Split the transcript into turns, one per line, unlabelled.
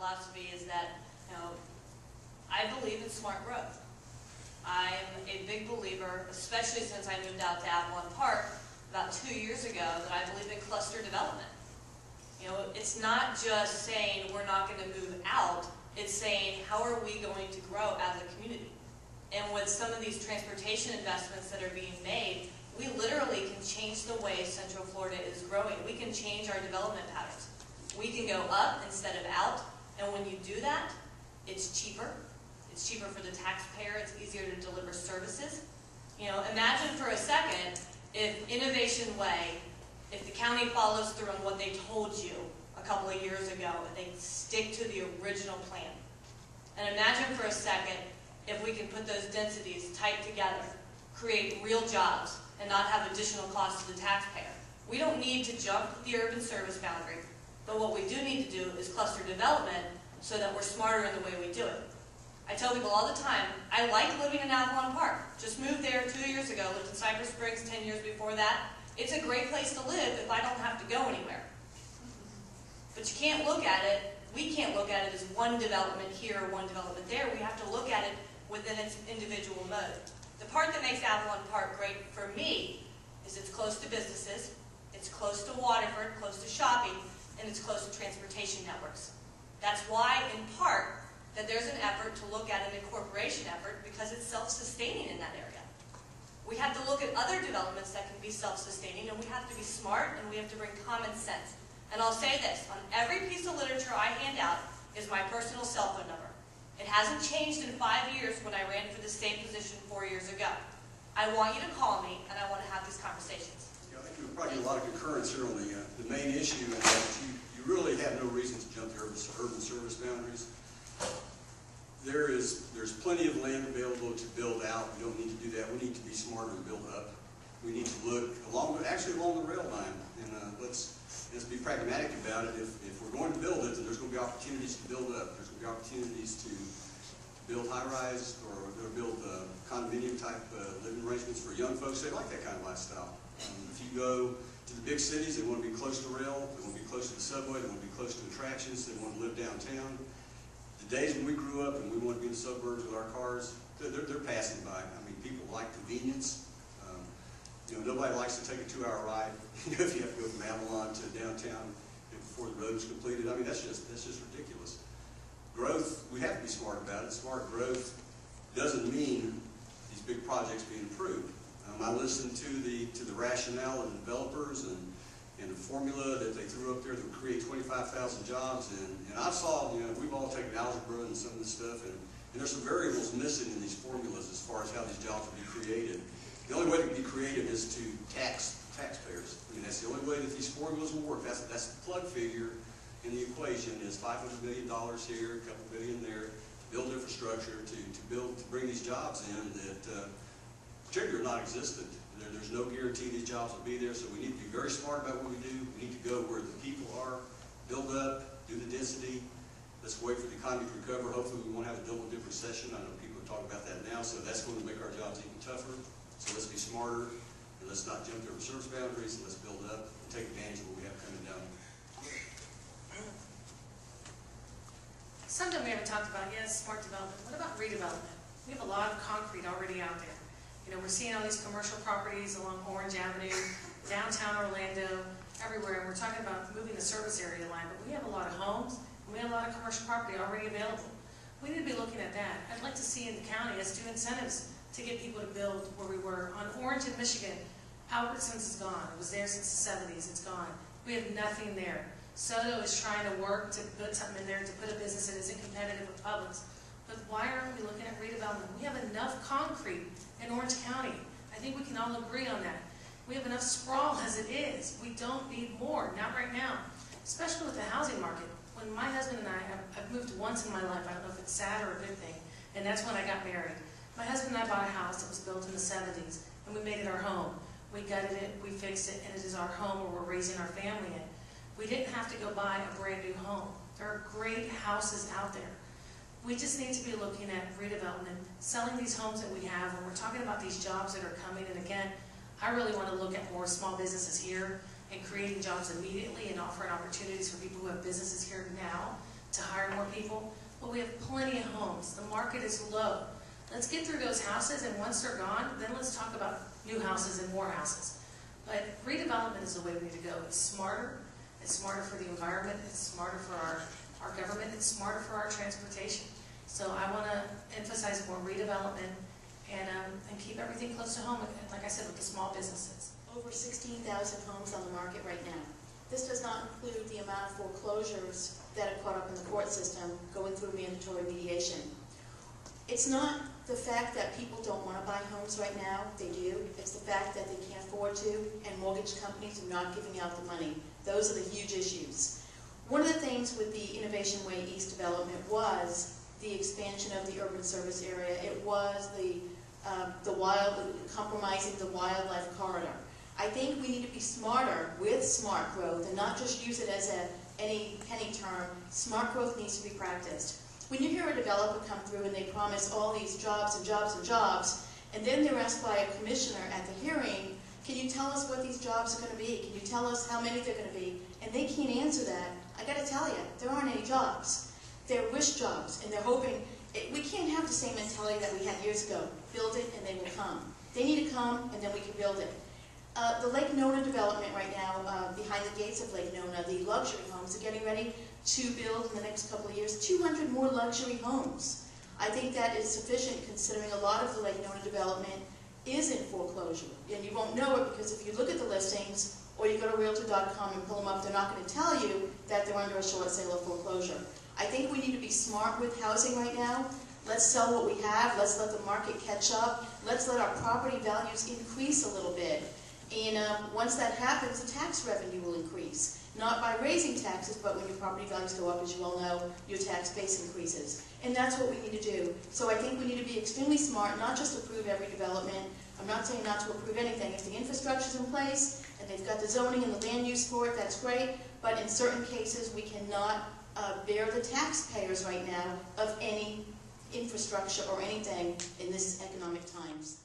philosophy is that, I believe in smart growth. I'm a big believer, especially since I moved out to Avalon Park about 2 years ago, that I believe in cluster development. It's not just saying we're not going to move out, it's saying how are we going to grow as a community. And with some of these transportation investments that are being made, we literally can change the way Central Florida is growing. We can change our development patterns. We can go up instead of out, and when you do that, it's cheaper. It's cheaper for the taxpayer. It's easier to deliver services. Imagine for a second if Innovation Way, if the county follows through on what they told you a couple of years ago, and they stick to the original plan. And imagine for a second if we can put those densities tight together, create real jobs, and not have additional costs to the taxpayer. We don't need to jump the urban service boundary, but what we do need to do is cluster development so that we're smarter in the way we do it. I tell people all the time, I like living in Avalon Park. Just moved there 2 years ago, lived in Cypress Springs 10 years before that. It's a great place to live if I don't have to go anywhere. But you can't look at it, we can't look at it as one development here or one development there. We have to look at it within its individual mode. The part that makes Avalon Park great for me is it's close to businesses, it's close to Waterford, close to shopping, and it's close to transportation networks. That's why, in part, that there's an effort to look at an incorporation effort because it's self-sustaining in that area. We have to look at other developments that can be self-sustaining, and we have to be smart, and we have to bring common sense. And I'll say this, on every piece of literature I hand out is my personal cell phone number. It hasn't changed in 5 years when I ran for the state position 4 years ago. I want you to call me, and I want to have these conversations.
I think we'll probably get a lot of concurrence here on the main issue, and that you really have no reason to jump the urban service boundaries. There's plenty of land available to build out. We don't need to do that. We need to be smarter and build up. We need to look along the rail line, and let's be pragmatic about it. If we're going to build it, then there's going to be opportunities to build up. There's going to be opportunities to build high-rise or build condominium-type living arrangements for young folks. They like that kind of lifestyle. If you go to the big cities, they want to be close to rail, they want to be close to the subway, they want to be close to attractions, they want to live downtown. The days when we grew up and we wanted to be in the suburbs with our cars, they're passing by. I mean, people like convenience. Nobody likes to take a 2-hour ride if you have to go from Avalon to downtown before the road is completed. I mean, that's just ridiculous. Growth, we have to be smart about it. Smart growth doesn't mean these big projects being approved. I listened to the rationale of the developers and the formula that they threw up there that would create 25,000 jobs. And I saw, we've all taken algebra and some of this stuff, and there's some variables missing in these formulas as far as how these jobs will be created. The only way to be creative is to tax taxpayers. I mean, that's the only way that these formulas will work. That's the plug figure in the equation is $500 million here, a couple billion there, to build infrastructure, to bring these jobs in that particularly are non-existent. There's no guarantee these jobs will be there, so we need to be very smart about what we do. We need to go where the people are, build up, do the density. Let's wait for the economy to recover. Hopefully we won't have a double-dip recession. I know people are talking about that now, so that's going to make our jobs even tougher. So let's be smarter, and let's not jump over service boundaries, and let's build up and take advantage of what we have coming down.
Something we haven't talked about yet is smart development. What about redevelopment? We have a lot of concrete already out there. We're seeing all these commercial properties along Orange Avenue, downtown Orlando, everywhere, and we're talking about moving the service area line, but we have a lot of homes, and we have a lot of commercial property already available. We need to be looking at that. I'd like to see in the county us do incentives to get people to build where we were. On Orange in Michigan, Albertsons is gone. It was there since the 70s. It's gone. We have nothing there. Soto is trying to work to put something in there, to put a business that isn't competitive with Publix. But why aren't we looking at redevelopment? We have enough concrete in Orange County. I think we can all agree on that. We have enough sprawl as it is. We don't need more, not right now, especially with the housing market. When my husband and I've moved once in my life, I don't know if it's sad or a good thing, and that's when I got married. My husband and I bought a house that was built in the 70s, and we made it our home. We gutted it, we fixed it, and it is our home where we're raising our family in. We didn't have to go buy a brand new home. There are great houses out there. We just need to be looking at redevelopment, selling these homes that we have, and we're talking about these jobs that are coming. And again, I really want to look at more small businesses here and creating jobs immediately and offering opportunities for people who have businesses here now to hire more people. people, but we have plenty of homes. The market is low. Let's get through those houses, and once they're gone, then let's talk about new houses and more houses. But redevelopment is the way we need to go. It's smarter for the environment, it's smarter for our government, it's smarter for our transportation. So I want to emphasize more redevelopment and keep everything close to home, like I said, with the small businesses.
Over 16,000 homes on the market right now. This does not include the amount of foreclosures that are caught up in the court system going through mandatory mediation. It's not the fact that people don't want to buy homes right now, they do. It's the fact that they can't afford to, and mortgage companies are not giving out the money. Those are the huge issues. One of the things with the Innovation Way East development was the expansion of the urban service area. It was compromising the wildlife corridor. I think we need to be smarter with smart growth and not just use it as any penny term. Smart growth needs to be practiced. When you hear a developer come through and they promise all these jobs and jobs and jobs, and then they're asked by a commissioner at the hearing, can you tell us what these jobs are going to be? Can you tell us how many they're going to be? And they can't answer that. I got to tell you, there aren't any jobs. They're wish jobs, and they're hoping. We can't have the same mentality that we had years ago. Build it and they will come. They need to come and then we can build it. The Lake Nona development right now, behind the gates of Lake Nona, the luxury homes are getting ready to build in the next couple of years 200 more luxury homes. I think that is sufficient considering a lot of the Lake Nona development is in foreclosure. And you won't know it because if you look at the listings or you go to Realtor.com and pull them up, they're not going to tell you that they're under a short sale or foreclosure. I think we need to be smart with housing right now. Let's sell what we have. Let's let the market catch up. Let's let our property values increase a little bit. And once that happens, the tax revenue will increase. Not by raising taxes, but when your property values go up, as you all know, your tax base increases. And that's what we need to do. So I think we need to be extremely smart, not just approve every development. I'm not saying not to approve anything. If the infrastructure's in place, and they've got the zoning and the land use for it, that's great. But in certain cases, we cannot bear the taxpayers right now of any infrastructure or anything in this economic times.